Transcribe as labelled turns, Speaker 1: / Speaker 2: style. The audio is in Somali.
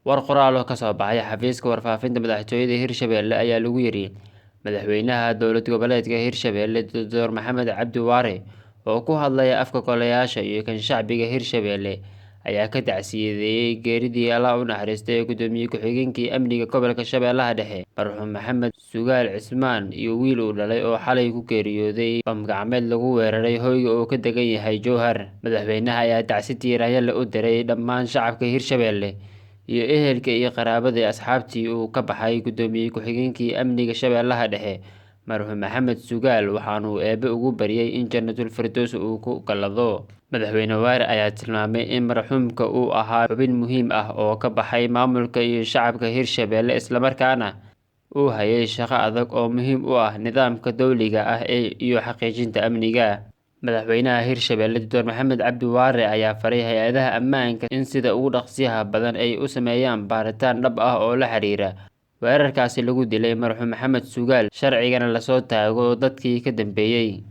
Speaker 1: War qoraal oo ka soo baxay xafiiska warfaafinta madaxtooyada Hirshabelle ayaa lagu yiri madaxweynaha dowlad goboleedka Hirshabelle Dr. Maxamed Cabdi Waare oo ku hadlaya afka golayaasha iyo kan shacbiga Hirshabelle ayaa ka tacsiyadeeyay geeridii Allah u naxariistay gudoomiye ku-xigeenkii amniga gobolka Shabeellaha Dhexe marxuum Maxamed Sugaal Cismaan iyo wiil uu dhalay oo xalay ku geeriyooday bam gacmeed lagu weeraray hoyga uu ka degan yahay Jowhar. Madaxweynaha ayaa tacsi tiiraanyada u diray dhammaan shacabka Hirshabelle iyo ehelka iyo qaraabada asxaabtii uu ka baxay gudoomiye ku-xigeenkii amniga Shabeellaha Dhexe marxuum Maxamed Sugaal waxaana uu Eebbe ugu baryay in Jannatul Firdaws uu ku gallado. Madaxweyne Waare ayaa tilmaamay in marxuumka uu ahaa xubin muhiim ah oo ka baxay maamulka iyo shacabka Hirshabelle isla markaana uu hayay shaqo adag oo muhiim u ah nidaamka dowliga ah iyo xaqiijinta amniga. Madaxweynaha Hirshabelle Dr. Maxamed Cabdi Waare ayaa faray hay'adaha ammaanka in sida ugu dhaqsiyaha badan ay u sameeyaan baaritaan dhab ah oo la xiriira weerarkaasi lagu dilay marxuum Maxamed Sugaal, sharcigana la soo taago dadkii ka dambeeyay.